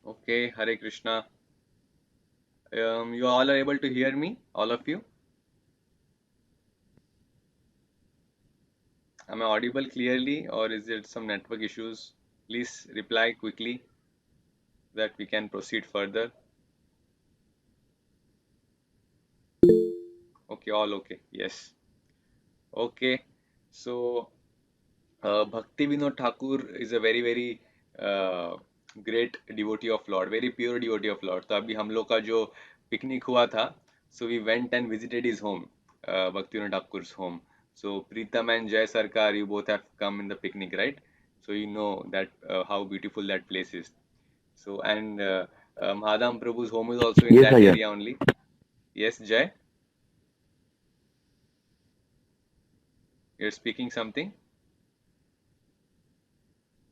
Okay, Hare Krishna. You all are able to hear me, all of you? Am I audible clearly, or is there some network issues? Please reply quickly that we can proceed further. Okay, all okay. Yes. Okay. So, Bhakti Vinod Thakur is a very uh, great devotee of Lord, very pure devotee of Lord. तो अभी हम लोग का जो picnic हुआ था, so we went and visited his home, Bhakti Vinod Thakur's home. So Preetham and Jay Sarkar, you both have come in the picnic, right? So you know that how beautiful that place is. So and Madam Prabhu's home is also in Yes, that Bhaiya. area only. Yes, Jay, you're speaking something.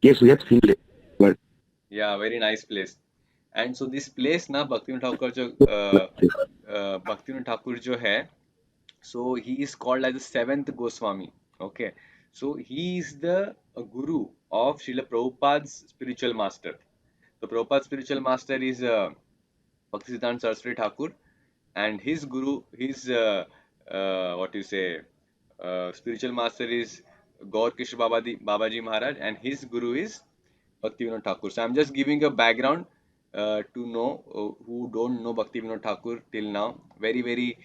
Yes, we have seen it. But Yeah, very nice place. And so this place ना भक्तिनाथ ठाकुर जो भक्तिनाथ ठाकुर जो है, so he is called as the seventh Goswami. Okay, so he is the guru of Srila Prabhupada's spiritual master. So Prabhupada's spiritual master is Bhaktisiddhanta Saraswati Thakur, and his guru, his what you say, spiritual master is Gaur Kishore Babaji Maharaj, and his guru is Bhaktivinoda Thakur. So I'm just giving a background to know who don't know Bhaktivinoda Thakur till now. Very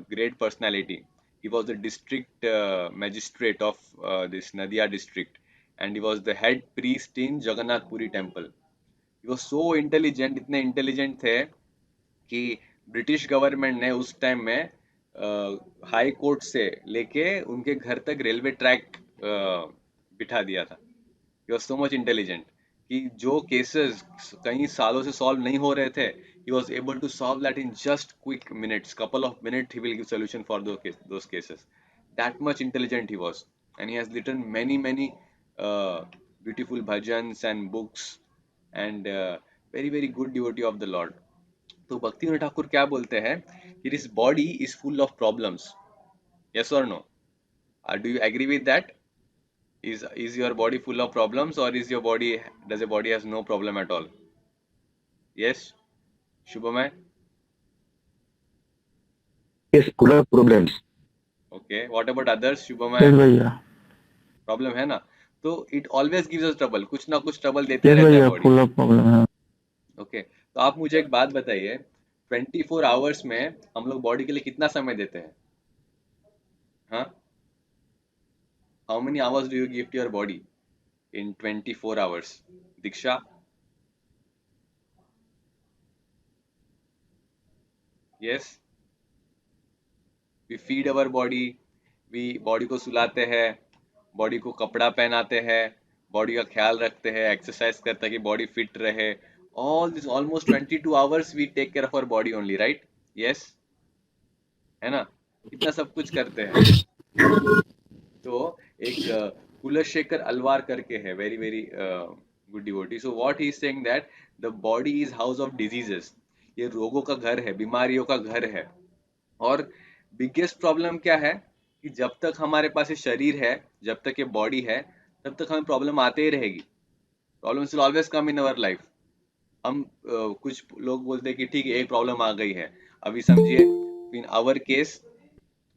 great personality. He was the district magistrate of this Nadia district, and he was the head priest in Jagannath Puri temple. He was so intelligent, इतने intelligent थे कि British government ने उस time में high court से लेके उनके घर तक रेलवे ट्रैक बिठा दिया था. He was so much intelligent कि जो केसेस कई सालों से सॉल्व नहीं हो रहे थे, he was able to solve that in just quick minutes, couple of minute he will give solution for those cases. That much intelligent he was, and he has written many beautiful bhajans and books, and very good devotee of the lord. तो भक्ति ठाकुर क्या बोलते हैं कि this body is full of problems. Yes और no? Do you agree with that? Is your body full of problems, or is your body, does your body has no problem at all? Yes, Shubhamay? yes, full of problems. Okay, what about others? Yes, Shubhamay, Bhaiya. Problem है ना? तो it always gives us trouble, कुछ ना कुछ trouble देते Yes, रहता है Bhaiya, body. full of problem. हाँ. ओके, तो आप मुझे एक बात बताइए, 24 आवर्स में हम लोग बॉडी के लिए कितना समय देते हैं? हाँ, how many hours do you give to your body in 24 hours? Diksha? Yes, we feed our body, we body को सुलाते हैं, बॉडी को कपड़ा पहनाते हैं, बॉडी का ख्याल रखते हैं, एक्सरसाइज करते हैं कि बॉडी फिट रहे. All this almost 22 hours we take care of our body only, right? Yes, है ना? इतना सब कुछ करते हैं. तो एक कुलशेखर अलवार करके है, very good devotee. So what he is saying that the body is house of diseases. ये रोगों का घर है, बीमारियों का घर है. और बिगेस्ट प्रॉब्लम क्या है कि जब तक हमारे पास ये शरीर है, जब तक ये बॉडी है, तब तक हमें प्रॉब्लम आते ही रहेगी. Problems will always come in our life. हम कुछ लोग बोलते हैं कि ठीक है एक प्रॉब्लम आ गई है. अभी समझिए, in our case,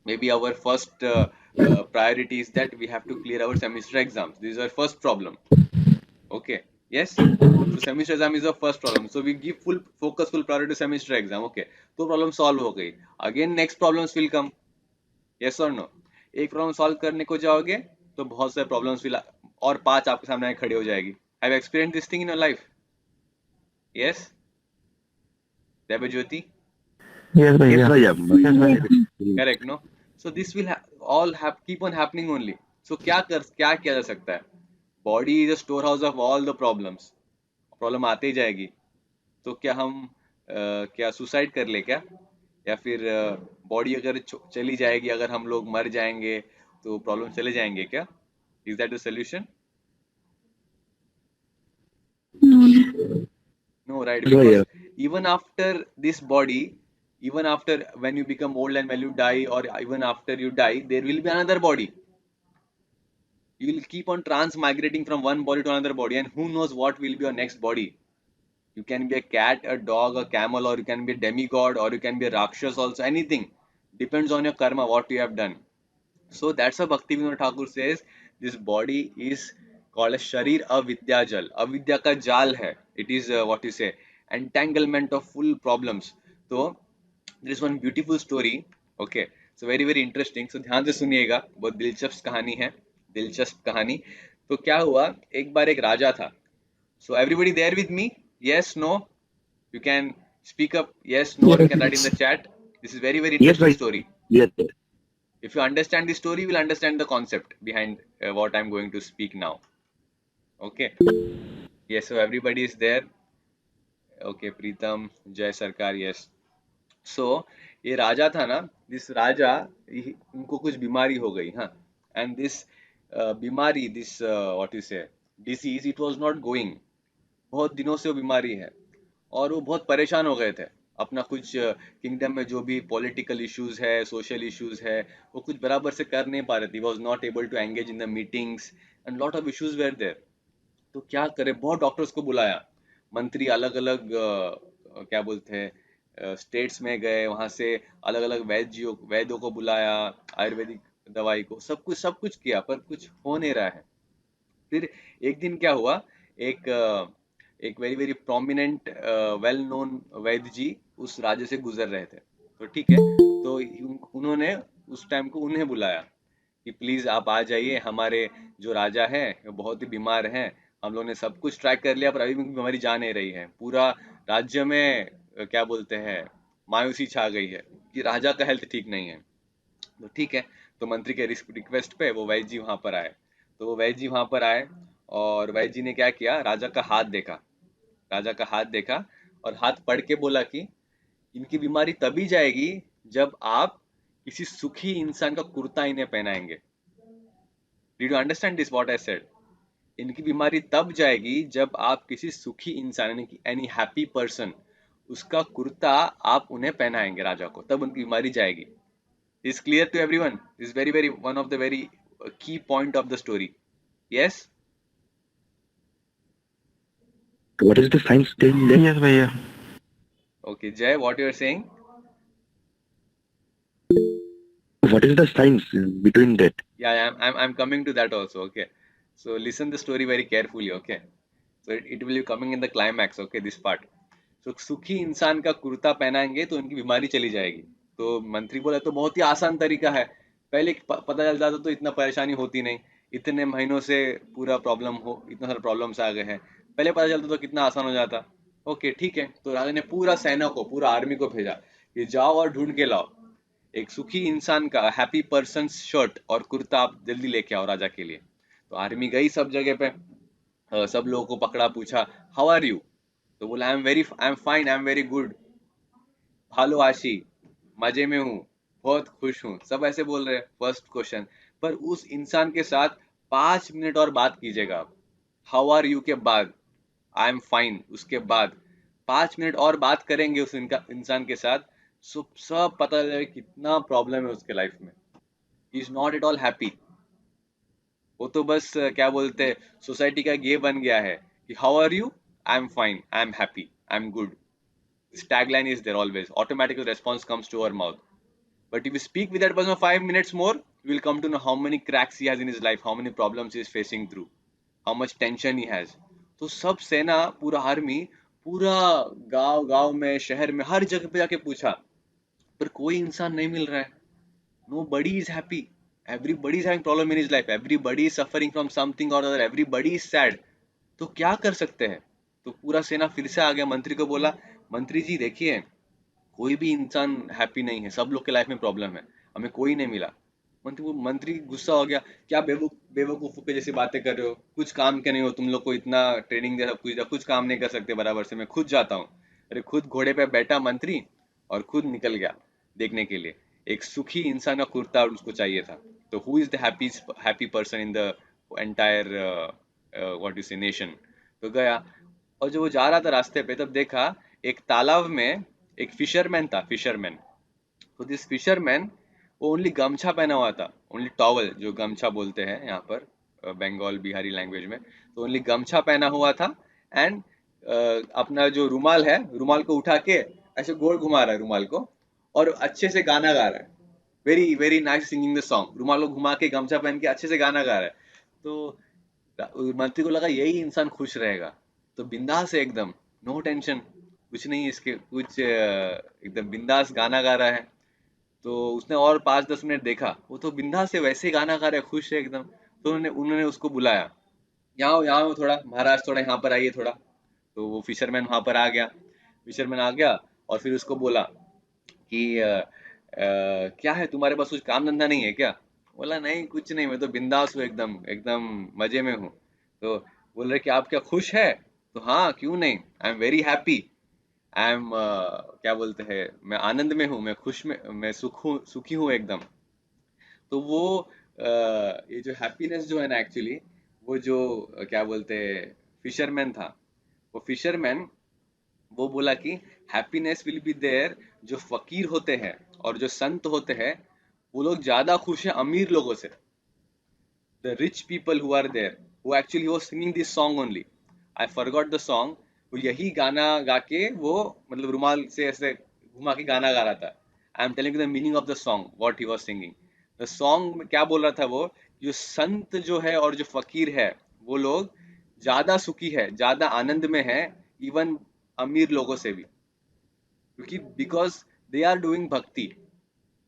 maybe our first priority is that we have to clear our semester exams. This is our first problem. Okay, yes. So semester exam is our first problem, so we give full focus, full priority to semester exam. Okay, तो problem solve हो गई. Again next problems will come. Yes or no? एक problem solve करने को जाओगे तो बहुत सारे प्रॉब्लम्स will और 5 आपके सामने खड़ी हो जाएगी. Have you experienced this thing in your life? Yes, Devyajyoti? Yes, Yes, Bhaiya. Bhaiya. Yes, Yes. Correct, no? So this will all have keep on happening only. So क्या किया जा सकता है? Body is a store house of all the problems. Problem आते ही जाएगी. तो क्या हम क्या सुसाइड कर ले क्या? या फिर बॉडी अगर चली जाएगी, अगर हम लोग मर जाएंगे तो प्रॉब्लम चले जाएंगे क्या? Is that the solution? no. No, right? Yes, Because Bhaiya. even after this body, even after when you become old and when you die, or even after you die, there will be another body. You will keep on transmigrating from one body to another body, and who knows what will be your next body. You can be a cat, a dog, a camel, or you can be a demigod, or you can be a rakshas also. Anything depends on your karma, what you have done. So that's how Bhaktivinoda Thakur says this body is called a Sharir Avidya Jal. Avidya ka jal hai. It is what you say, entanglement of full problems. So there is one beautiful story. Okay, so very very interesting. So ध्यान से सुनिएगा, बहुत दिलचस्प कहानी है, दिलचस्प कहानी. तो क्या हुआ, एक बार एक राजा था. So everybody there with me? Yes, no? You can speak up. Yes, no, or you can write in the chat. This is very very Yes, interesting Bhaiya. story. Yes, sir. If you understand the story, you will understand the concept behind what I'm going to speak now. Okay. Yes, so everybody is there. Okay, Preetam, Jai Sarkar, yes. So ये राजा था ना, this राजा, उनको कुछ बीमारी हो गई, हाँ. And this बीमारी, this what you say, disease, it was not going. बहुत दिनों से वो बीमारी है और वो बहुत परेशान हो गए थे. अपना कुछ किंगडम में जो भी पॉलिटिकल इश्यूज है, सोशल इश्यूज है, वो कुछ बराबर से कर नहीं पा रहे थे. Was not able to engage in the meetings and lot of issues were there. तो क्या करे, बहुत डॉक्टर्स को बुलाया, मंत्री अलग अलग क्या बोलते हैं स्टेट्स में गए, वहां से अलग अलग वैद्यों को बुलाया, आयुर्वेदिक दवाई को, सब कुछ किया, पर कुछ हो नहीं रहा है. फिर एक दिन क्या हुआ, एक एक very very prominent well known वैद्य जी उस राज्य से गुजर रहे थे. तो ठीक है, तो उन्होंने उस टाइम को उन्हें बुलाया कि प्लीज आप आ जाइए, हमारे जो राजा है वो बहुत ही बीमार हैं, हम लोगों ने सब कुछ ट्राई कर लिया पर अभी भी बीमारी जा नहीं रही है, पूरा राज्य में क्या बोलते हैं मायूसी छा गई है कि राजा का हेल्थ ठीक नहीं है. तो ठीक है, तो मंत्री के रिक्वेस्ट पे वो वैद्य जी वहां पर आए. तो वो वैद्य जी वहां पर आए और वैद्य जी ने क्या किया, राजा का हाथ देखा, राजा का हाथ देखा और हाथ पढ़ के बोला कि इनकी बीमारी तभी जाएगी जब आप किसी सुखी इंसान का कुर्ता इन्हें पहनाएंगे. Did you understand this what I said? इनकी बीमारी तब जाएगी जब आप किसी सुखी इंसान यानी कि एनी हैप्पी पर्सन, उसका कुर्ता आप उन्हें पहनाएंगे राजा को, तब उनकी बीमारी जाएगी. Is clear to everyone? This is very very one of the very key point of the story. Yes? What is the science still left? Yes, भैया. Okay, Jay, what you are saying? What is the science between that? Yeah, I'm coming to that also. Okay, so listen the story very carefully. Okay, so it will be coming in the climax. Okay, this part. So सुखी इंसान का कुर्ता पहनाएंगे तो उनकी बीमारी चली जाएगी. तो मंत्री बोला तो बहुत ही आसान तरीका है, पहले पता चल जाता तो इतना परेशानी होती नहीं, इतने महीनों से पूरा प्रॉब्लम हो, इतना सारा प्रॉब्लम्स आ गए हैं, पहले पता चलता तो कितना आसान हो जाता. ओके ठीक है, तो राजा ने पूरा सेना को, पूरा आर्मी को भेजा कि जाओ और ढूंढ के लाओ एक सुखी इंसान का हैप्पी पर्सन शर्ट और कुर्ता, आप जल्दी लेके आओ राजा के लिए. तो आर्मी गई सब जगह पे, सब लोगों को पकड़ा, पूछा हाउ आर यू, तो बोला आई am fine, I am very good, भालो आशी, मजे में हूँ, बहुत खुश हूँ, सब ऐसे बोल रहे हैं फर्स्ट क्वेश्चन. पर उस इंसान के साथ 5 मिनट और बात कीजिएगा आप, हाउ आर यू के बाद आई एम फाइन, उसके बाद 5 मिनट और बात करेंगे उस इंसान के साथ, सब पता चलेगा कितना प्रॉब्लम है उसके लाइफ में. He is not at all happy. वो तो बस क्या बोलते हैं सोसाइटी का गे बन गया है कि how are you, I am fine, I am happy, I am good. This tagline is there always. Automatic response comes to our mouth. But if you speak with that person for 5 minutes more, you will come to know how many cracks he has in his life, how many problems he is facing through, how much tension he has. तो सब सेना, पूरा army, पूरा गांव में, शहर में, हर जगह पे जाके पूछा, पर कोई इंसान नहीं मिल रहा है. Nobody is happy. Everybody is having problem in his life. Everybody is suffering from something or other. Everybody is sad. तो क्या कर सकते हैं? तो पूरा सेना फिर से आ गया, मंत्री को बोला, मंत्री जी देखिए, कोई भी इंसान हैप्पी नहीं है, सब लोग के लाइफ में प्रॉब्लम है, हमें कोई नहीं मिला. मंत्री गुस्सा हो गया, क्या बेवकूफों के जैसी बातें कर रहे हो, कुछ काम के नहीं हो, तुम लोग को इतना ट्रेनिंग दे, कुछ काम नहीं कर सकते बराबर से, मैं खुद जाता हूँ. अरे खुद घोड़े पे बैठा मंत्री और खुद निकल गया देखने के लिए. एक सुखी इंसान का कुर्ता उसको चाहिए था. तो who is the happy person in the entire what you से नेशन. तो गया और जब वो जा रहा था रास्ते पे, तब देखा एक तालाब में एक फिशरमैन था, फिशरमैन. तो दिस फिशरमैन, वो ओनली गमछा पहना हुआ था, ओनली टॉवल, जो गमछा बोलते हैं यहाँ पर बंगाल बिहारी लैंग्वेज में, तो ओनली गमछा पहना हुआ था. एंड अपना जो रुमाल है, रुमाल को उठा के ऐसे गोल घुमा रहा है रुमाल को, और अच्छे से गाना गा रहा है, very very nice singing the song, रुमाल को घुमा के गमछा पहन के अच्छे से गाना गा रहा है। तो मंत्री को लगा यही इंसान खुश रहेगा, तो बिंदास है एकदम, नो टेंशन, कुछ नहीं इसके कुछ, एकदम बिंदास गाना गा रहा है। तो उसने और 5-10 मिनट देखा, वो तो बिंदास से वैसे ही गाना गा रहा है, खुश है एकदम। तो उन्होंने उन्होंने उसको बुलाया, यहाँ आओ थोड़ा महाराज, थोड़ा यहाँ पर आइए थोड़ा। तो वो फिशरमैन वहां पर आ गया, फिशरमैन आ गया और फिर उसको बोला कि क्या है तुम्हारे पास, कुछ काम धंधा नहीं है क्या? बोला नहीं कुछ नहीं, मैं तो बिंदास हूँ एकदम एकदम मजे में हूँ। तो बोल रहे कि आप क्या खुश है? तो हाँ क्यों नहीं, I am very happy, I M क्या बोलते हैं, मैं आनंद में हूँ, मैं खुश में, मैं सुखी हूँ एकदम। तो वो ये जो हैप्पीनेस जो है ना एक्चुअली, वो जो क्या बोलते हैं, फिशरमैन था, वो फिशरमैन वो बोला कि हैप्पीनेस विल बी देयर, जो फकीर होते हैं और जो संत होते हैं, वो लोग ज्यादा खुश हैं अमीर लोगों से। The rich people who are there, वो एक्चुअली वो singing this song only, I forgot the song, वो यही गाना गा के वो मतलब रुमाल से ऐसे घुमा के गाना गा रहा था। I am telling the meaning of the song what he was singing. The song में क्या बोल रहा था वो, जो संत जो है और जो फकीर है, वो लोग ज्यादा सुखी है, ज्यादा आनंद में है, इवन अमीर लोगों से भी, क्योंकि because they are doing bhakti,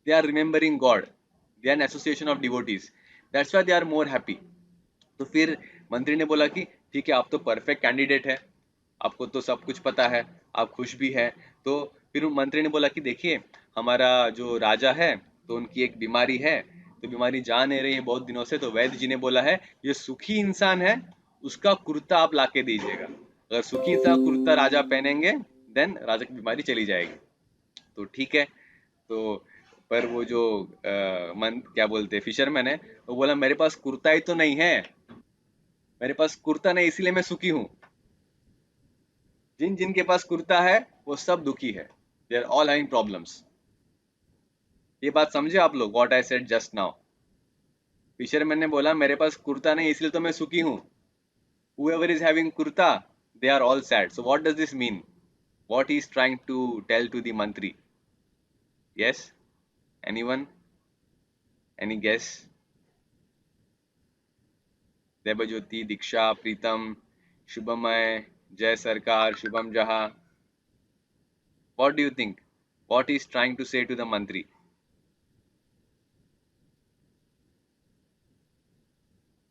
they are remembering god, they are an association of devotees, that's why they are more happy. तो फिर मंत्री ने बोला कि ठीक है, आप तो परफेक्ट कैंडिडेट है, आपको तो सब कुछ पता है, आप खुश भी है। तो फिर मंत्री ने बोला कि देखिए, हमारा जो राजा है, तो उनकी एक बीमारी है, तो बीमारी जा नहीं रही है बहुत दिनों से, तो वैद्य जी ने बोला है ये सुखी इंसान है, उसका कुर्ता आप लाके दीजिएगा, अगर सुखी सा कुर्ता राजा पहनेंगे देन राजा की बीमारी चली जाएगी। तो ठीक है। तो पर वो जो मन क्या बोलते फिशरमैन है, वो बोला मेरे पास कुर्ता ही तो नहीं है, मेरे पास कुर्ता नहीं इसीलिए मैं सुखी हूँ, जिन जिन के पास कुर्ता है वो सब दुखी है, they are all having problems. ये बात समझे आप लोग, what I said just now? Fisherman ने बोला मेरे पास कुर्ता नहीं इसलिए तो मैं सुखी हूँ, whoever is having kurta, they are all sad. So what does this mean? What he is trying to tell to the mantri? Yes, anyone, any guess? Devjyoti, दीक्षा, प्रीतम, शुभमय, जय सरकार, शुभम जहा, what do you think, what he is trying to say to the mantri?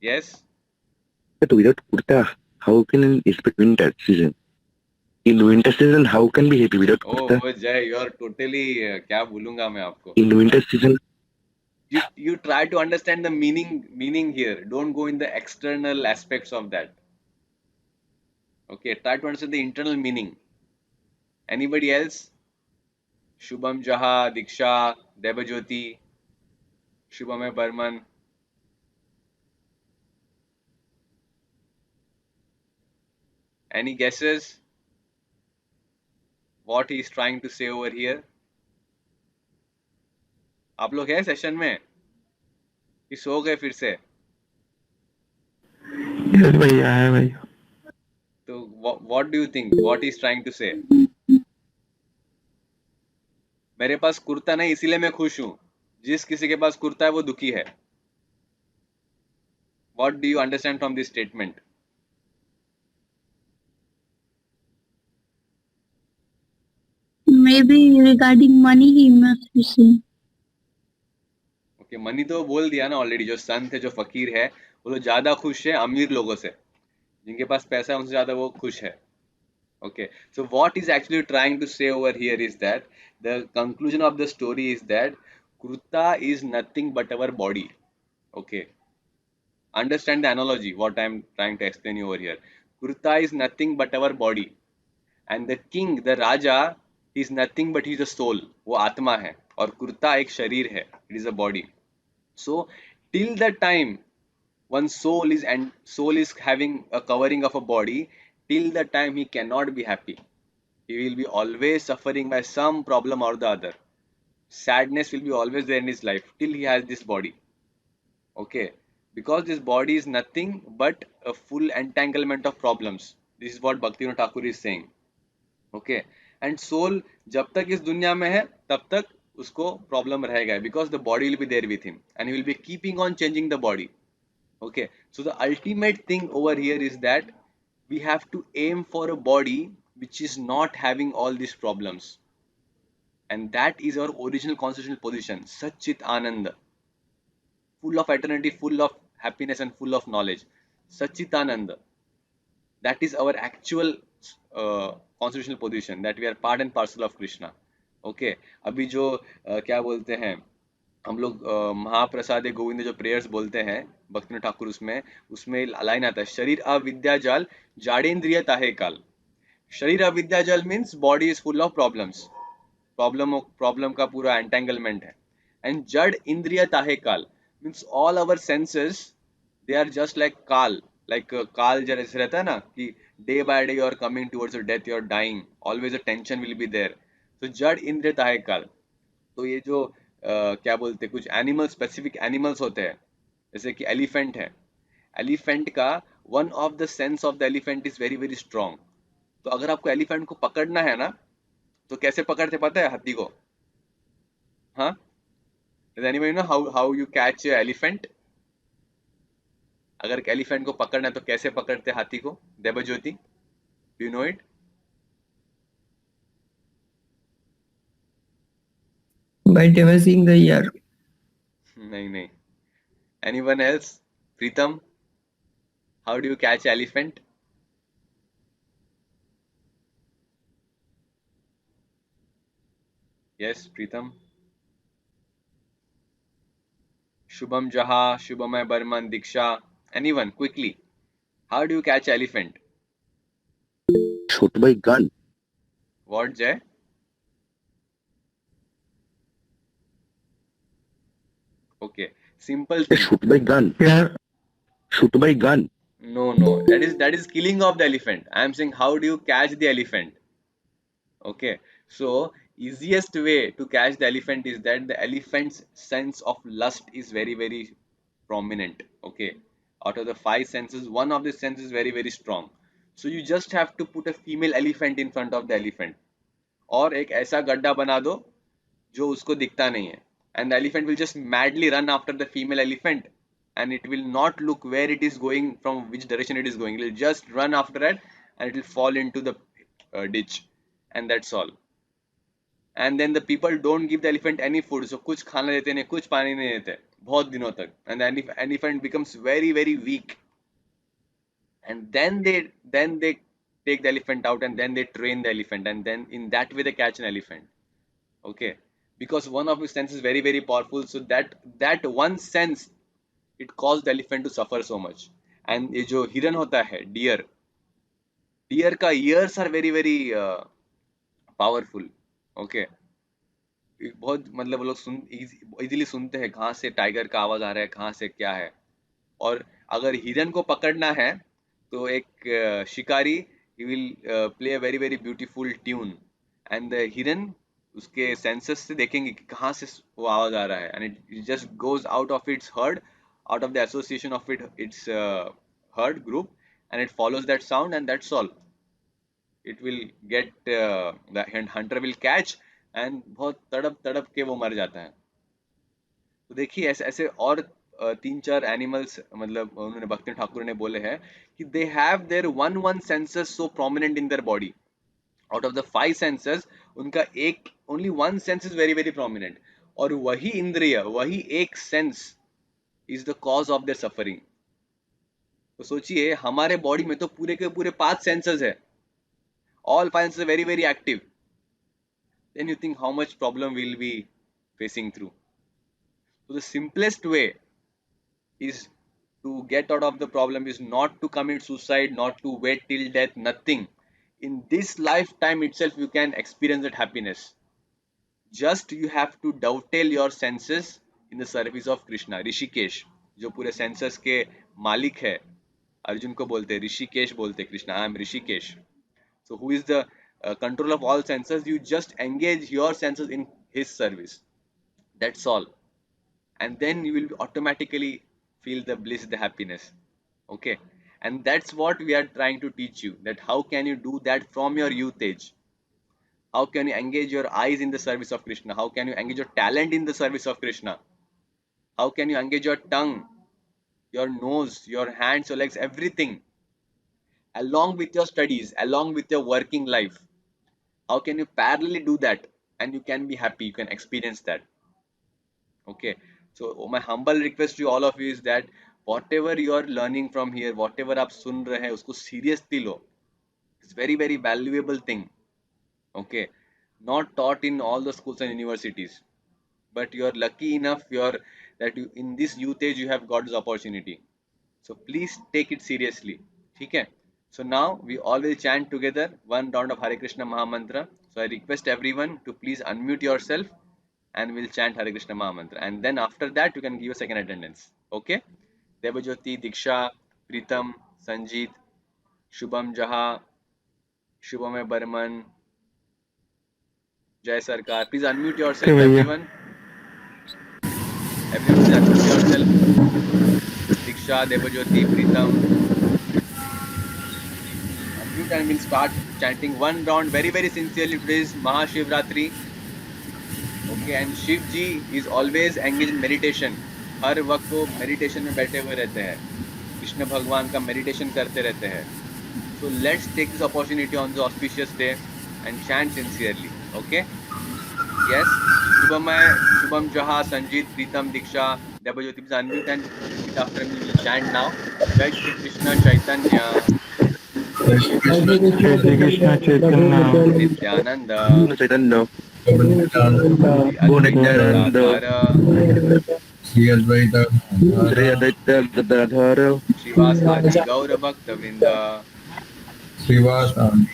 Yes. But without kurta, how can it's winter season? In winter season, how can be happy without Oh kurta? जय, you are totally क्या बोलूंगा मैं आपको, In winter season, you try to understand the meaning here, don't go in the external aspects of that. Okay, try to understand the internal meaning. Anybody else? Shubham Jaha, Diksha, Debajyoti, Shubham Burman. Any guesses? What he is trying to say over here? आप लोग हैं session में कि सो गए फिर से? Yes भैया है भैया। तो what do you think? What he is trying to say? मेरे पास कुर्ता नहीं इसीलिए मैं खुश हूँ, जिस किसी के पास कुर्ता है वो दुखी है। What do you understand from this statement? Maybe regarding money he must be saying. Okay, money तो बोल दिया ना ऑलरेडी, जो संत है जो फकीर है वो लोग ज्यादा खुश है अमीर लोगों से, जिनके पास पैसा है उनसे ज्यादा वो खुश है। Okay, so what is actually trying to say over here is that the conclusion of the story is that Kurta is nothing but our body. Okay, understand the analogy, what I am trying to explain you over here. Kurta is nothing but our body, and the king, the Raja, is nothing but he is a soul. वो आत्मा है और कुर्ता एक शरीर है, it is a body. So till the time one soul is having a covering of a body, till the time he cannot be happy, he will be always suffering by some problem or the other. Sadness will be always there in his life till he has this body. Okay, because this body is nothing but a full entanglement of problems. This is what Bhaktivinoda Thakur is saying. Okay, and soul जब तक इस दुनिया में है तब तक उसको problem रहेगा, because the body will be there with him and he will be keeping on changing the body. Okay, so the ultimate thing over here is that we have to aim for a body which is not having all these problems, and that is our original constitutional position, Satchit Ananda, full of eternity, full of happiness, and full of knowledge. Satchit Ananda, that is our actual constitutional position, that we are part and parcel of Krishna. Okay, अभी जो क्या बोलते हैं हम लोग, महाप्रसाद गोविंद जो prayers बोलते हैं भक्तिनाथ ठाकुर, उसमें उसमें लाइन आता है, शरीर अविद्या जाल जाडेंद्रिय ताहे काल. शरीर अविद्या जाल means body is full of problems, problem का पूरा एंटेंगलमेंट है. एंड जड़ इंद्रिय ताहे काल means all our senses, they are just like काल. लाइक काल जैसे रहता है ना कि day by day you are coming towards your death, you are dying, always a tension will be there. तो जड़ इंद्रिय ताहे काल. तो ये जो क्या बोलते हैं, कुछ एनिमल, स्पेसिफिक एनिमल्स होते हैं, जैसे कि एलिफेंट है. एलिफेंट का one of the sense of the elephant is very very strong. तो अगर आपको एलिफेंट को पकड़ना है ना, तो कैसे पकड़ते पता है हाथी को? हाँ, does anybody know how you catch elephant? अगर एलिफेंट को पकड़ना है तो कैसे पकड़ते हाथी को? Devjyoti, do you know it? By devising the ear. नहीं नहीं. Anyone else? Pritam, how do you catch elephant? Yes Pritam. Shubham Jaha, Shubhamay Barman, Diksha, anyone, quickly. How do you catch elephant? Shoot by gun. What, Jay? Okay, simple thing. Shoot by gun. Yeah. Shoot by gun. No, no, that is killing of the elephant. I am saying how do you catch the elephant? Okay, so easiest way to catch the elephant is that the elephant's sense of lust is very very prominent. Okay, out of the five senses, one of the senses is very very strong. So you just have to put a female elephant in front of the elephant, और एक ऐसा गड्ढा बना दो जो उसको दिखता नहीं है, and the elephant will just madly run after the female elephant, and it will not look where it is going, from which direction it is going. It will just run after it and it will fall into the ditch, and that's all. And then the people don't give the elephant any food, so कुछ खाना देते नहीं, कुछ पानी नहीं देते बहुत दिनों तक, and the elephant becomes very very weak, and then they take the elephant out, and then they train the elephant, and then in that way they catch an elephant. Okay, because one of his senses is very very powerful, so that one sense, it caused the elephant to suffer so much. And ये जो हिरन होता है, dear का ears are very very powerful. Okay, बहुत मतलब वो लोग इजीली सुनते हैं कहाँ से टाइगर का आवाज आ रहा है, कहाँ से क्या है. और अगर हिरन को पकड़ना है तो एक शिकारी, he will play a very very beautiful tune, and the हिरन उसके सेंसेस से देखेंगे कि कहाँ से वो आवाज आ रहा है, and it just goes out of its herd, out of the association of its herd group, and it follows that sound, and that's all. It will get the hunter will catch, and बहुत तड़प तड़प के वो मर जाता है. तो देखिए ऐसे ऐसे और तीन चार एनिमल्स, मतलब उन्होंने भक्ति ठाकुर ने बोले हैं कि they have their one senses so prominent in their body. Out of the five senses उनका एक, only one sense is very very prominent, और वही इंद्रिय, वही एक sense is the cause of their suffering. तो सोचिए हमारे बॉडी में तो पूरे के पूरे 5 सेंसेस है, all 5 senses are very very active. Then you think how much problem we'll be facing through. So the simplest way is to get out of the problem is not to commit suicide, not to wait till death, nothing. In this lifetime itself you can experience that happiness. Just you have to dovetail your senses in the service of Krishna. Rishikesh जो पूरे senses के मालिक है, अर्जुन को बोलते हैं ऋषिकेश, बोलते Krishna, I am Rishikesh. So who is the control of all senses? You just engage your senses in his service. That's all. And then you will automatically feel the bliss, the happiness. Okay. And that's what we are trying to teach you, that how can you do that from your youth age. How can you engage your eyes in the service of Krishna? How can you engage your talent in the service of Krishna? How can you engage your tongue, your nose, your hands, your legs, everything, along with your studies, along with your working life? How can you parallelly do that? And you can be happy, you can experience that. Okay. So my humble request to all of you is that whatever you are learning from here, whatever आप सुन रहे हैं उसको seriously low. It's very very valuable thing. Okay. Not taught in all the schools and universities, but you are lucky enough that you in this youth age you have got this opportunity. So please take it seriously. Okay. So now we all will chant together one round of Hare Krishna Mahamantra. So I request everyone to please unmute yourself and we'll chant Hare Krishna Mahamantra. And then after that you can give a second attendance. Okay. Devajyoti, Diksha, Pritam, Sanjeet, Shubham Jaha, Shubham Barman, Jai Sarkar. Please unmute yourself, Okay, भैया. everyone. Everyone, please unmute yourself. Diksha, Devajyoti, Pritam. Unmute and we'll start chanting one round very, very sincerely. Today is Mahashivratri. Okay, and Shiv Ji is always engaged in meditation. हर वक्त वो meditation में बैठे हुए रहते हैं. कृष्ण भगवान का meditation करते रहते हैं. So let's take this opportunity on the auspicious day and chant sincerely. Okay? Yes. Shubham Jaha, Sanjeet, Pritam, Diksha, Devajyoti, please unmute and repeat after me. We'll chant now. Jai Shri Krishna Chaitanya, Jai Shri Krishna Chaitanya. Nityananda, Chaitanya, Shri Advaita Nityananda, Gadadhara, Sri Advaita Sri Aditya Gadadhara, Srivas Adi Gaura Bhakta Vrinda. Srivas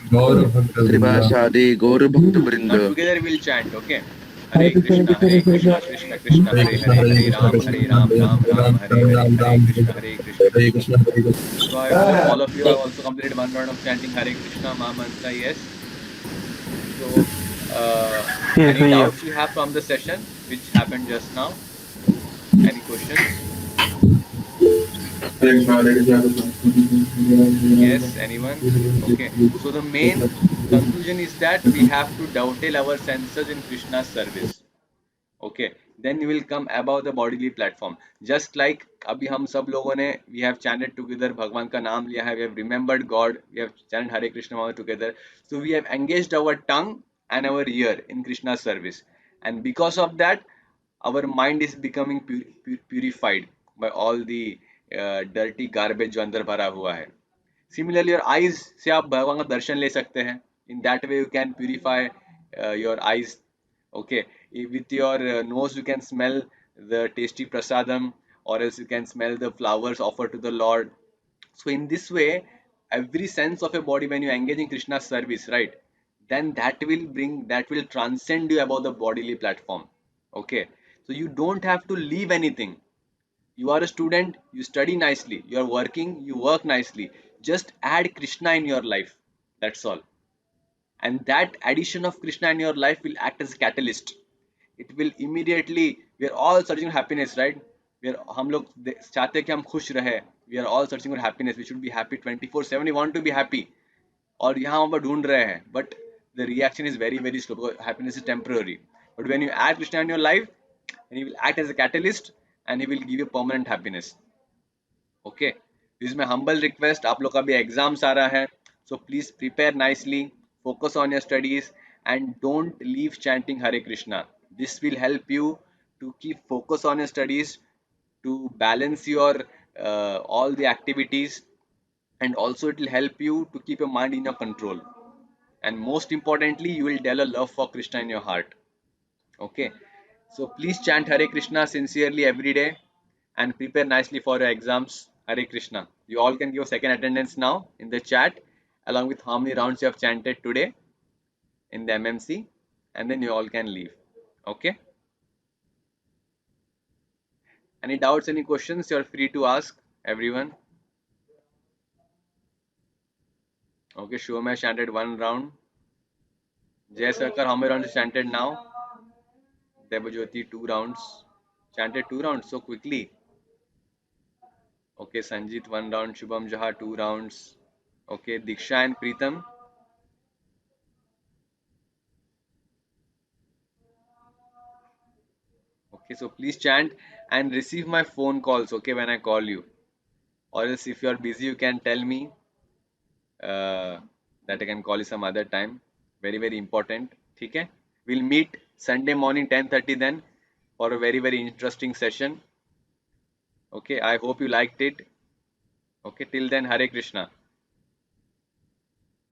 Gaurav Bhakta Srivasadi Gaur Bhakta Now Vrinda. together we'll chant, okay? Hare Krishna, Krishna Krishna, Hare Hare Krishna, Hare, Hare Hare Krishna, Ram, Krishna Hare Krishna, Ram, Hare Ram Hare, Ram, Ram Hare Ram, Hare, Ram Hare Ram, Krishna, Hare Krishna. Hare Krishna, Hare Krishna. So I hope all of you have also completed one round of chanting Hare Krishna Mahamantra, yes? So, Yes, any भैया. doubts you have from the session which happened just now? Any questions? Hare Krishna, Hare Krishna, Yes, anyone? Okay. So the main conclusion is that we have to dovetail our senses in Krishna's service. Okay, then you will come above the bodily platform. Just like अभी हम सब लोगों ने we have chanted together भगवान का नाम लिया है, we have remembered God, we have chanted Hare Krishna Maha together. So we have engaged our tongue and our ear in Krishna's service, and because of that, our mind is becoming purified by all the dirty garbage जो अंदर भरा हुआ है. Similarly, your eyes से आप भगवान का दर्शन ले सकते हैं. In that way, you can purify your eyes. Okay, with your nose, you can smell the tasty prasadam, or else you can smell the flowers offered to the Lord. So, in this way, every sense of your body, when you engage in Krishna's service, right, then that will transcend you above the bodily platform. Okay, so you don't have to leave anything. You are a student, you study nicely. You are working, you work nicely. Just add Krishna in your life. That's all. And that addition of Krishna in your life will act as a catalyst. It will immediately, we are all searching for happiness, right? हम लोग चाहते हैं कि हम खुश रहे. We are all searching for happiness. We should be happy 24/7. We want to be happy. और यहाँ हम ढूंढ रहे हैं. But the reaction is very, very slow because happiness is temporary. But when you add Krishna in your life, then he will act as a catalyst and he will give you permanent happiness. Okay, this is my humble request. आप लोग का भी exams आ रहा है, so please prepare nicely, focus on your studies and don't leave chanting Hare Krishna. This will help you to keep focus on your studies, to balance your all the activities, and also it will help you to keep your mind in your control, and most importantly you will develop love for Krishna in your heart. Okay, so please chant Hare Krishna sincerely every day and prepare nicely for your exams. Hare Krishna. You all can give second attendance now in the chat along with how many rounds you have chanted today in the MMC, and then you all can leave. Okay. Any doubts, any questions, you are free to ask everyone. Okay, Shoma chanted one round. Jay Sarkar, how many rounds you chanted now? Devajyoti, 2 rounds. Chanted 2 rounds so quickly. Okay, Sanjit 1 round, Shubham Jaha 2 rounds. Okay, Diksha and Preetham. Okay, so please chant and receive my phone calls, okay, when I call you. Or else if you are busy, you can tell me that I can call you some other time. Very, very important. Okay? We'll meet Sunday morning 10:30 then for a very, very interesting session. Okay, I hope you liked it. Okay, till then, Hare Krishna.